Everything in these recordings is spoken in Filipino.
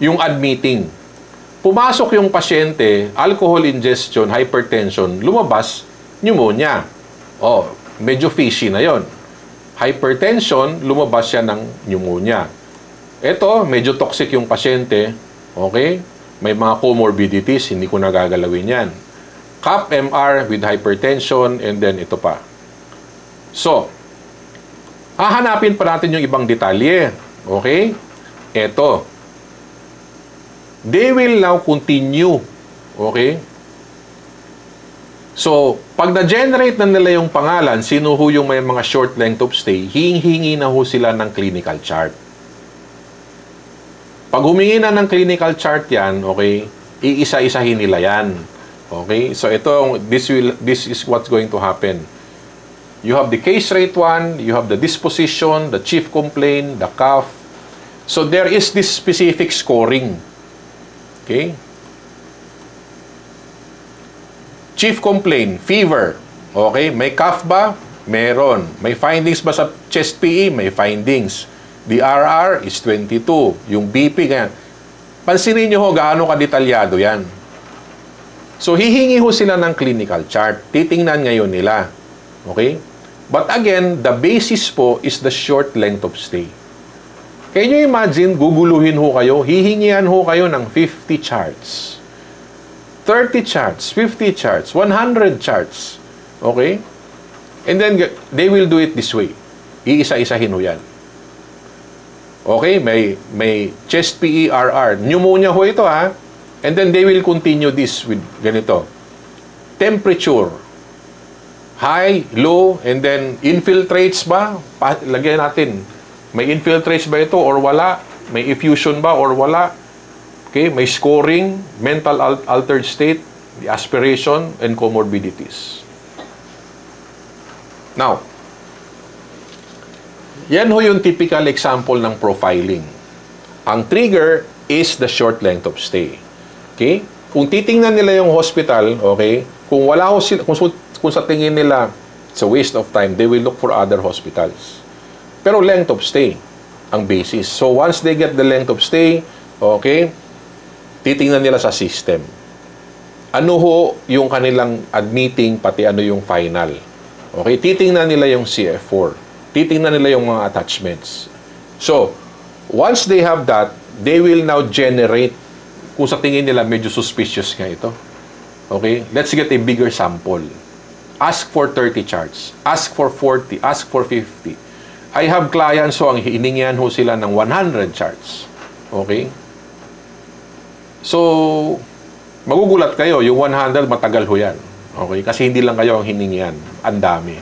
yung admitting. Pumasok yung pasyente, alcohol ingestion, hypertension, lumabas, pneumonia. Oh, medyo fishy na yon. Hypertension, lumabas siya ng pneumonia. Ito, medyo toxic yung pasyente. Okay? May mga comorbidities, hindi ko nagagalawin yan. CAP-MR with hypertension, and then ito pa. So, hahanapin pa natin yung ibang detalye. Okay? Ito. They will now continue. Okay? So, pag na-generate na nila yung pangalan, sino ho yung may mga short length of stay, hingi na ho sila ng clinical chart. Pag humingi na ng clinical chart yan, okay, iisa-isahin nila yan. Okay? So, this is what's going to happen. You have the case rate 1, you have the disposition, the chief complaint, the cough. So, there is this specific scoring. Okay? Chief complaint, fever. Okay? May cough ba? Meron. May findings ba sa chest PE? May findings. The RR is 22. Yung BP, ganyan. Pansinin nyo ho, gaano ka-detalyado yan. So, hihingi ho sila ng clinical chart. Titingnan ngayon nila. Okay? But again, the basis po is the short length of stay. Can you imagine, guguluhin ho kayo, hihingihan ho kayo ng 50 charts. 30 charts, 50 charts, 100 charts. Okay? And then, they will do it this way. Iisa-isahin ho yan. Okay? May chest PE, RR. Pneumonia ho ito, ha? And then, they will continue this with ganito. Temperature. High, low, and then, infiltrates ba? Lagyan natin. May infiltrates ba ito or wala? May effusion ba or wala? Okay, may scoring, mental altered state, the aspiration, and comorbidities. Now, yan ho yung typical example ng profiling. Ang trigger is the short length of stay. Okay? Kung titingnan nila yung hospital, okay, kung wala ho sila, kung sa tingin nila it's a waste of time, they will look for other hospitals. Pero length of stay ang basis. So once they get the length of stay, okay, titingnan nila sa system. Ano ho yung kanilang admitting, pati ano yung final. Okay, titingnan nila yung CF4. Titingnan nila yung mga attachments. So, once they have that, they will now generate, kung sa tingin nila medyo suspicious nga ito. Okay, let's get a bigger sample. Ask for 30 charts. Ask for 40. Ask for 50. I have clients so ang hiningihan ho sila ng 100 charts. Okay? So, magugulat kayo, yung 100 matagal ho yan. Okay? Kasi hindi lang kayo ang hiningihan. Ang dami.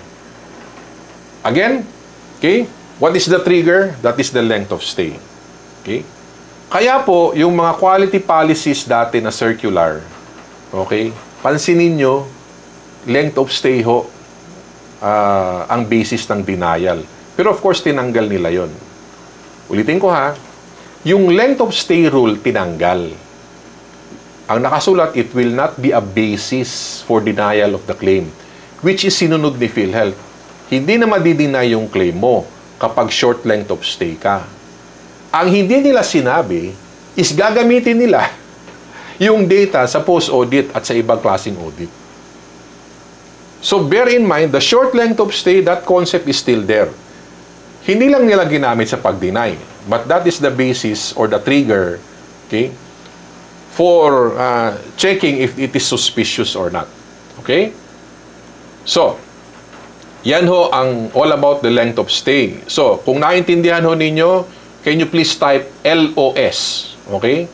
Again, okay? What is the trigger? That is the length of stay. Okay? Kaya po, yung mga quality policies dati na circular, okay? Pansinin nyo, length of stay ho, ang basis ng denial. Pero of course, tinanggal nila yon. Ulitin ko ha, yung length of stay rule, tinanggal. Ang nakasulat, it will not be a basis for denial of the claim, which is sinunod ni PhilHealth. Hindi na madideny yung claim mo kapag short length of stay ka. Ang hindi nila sinabi is gagamitin nila yung data sa post-audit at sa ibang klaseng audit. So bear in mind, the short length of stay, that concept is still there. Hindi lang nila ginamit sa pag-deny, but that is the basis or the trigger, okay, for checking if it is suspicious or not. Okay? So, yan ho ang all about the length of stay. So, kung naintindihan ho ninyo, can you please type LOS? Okay?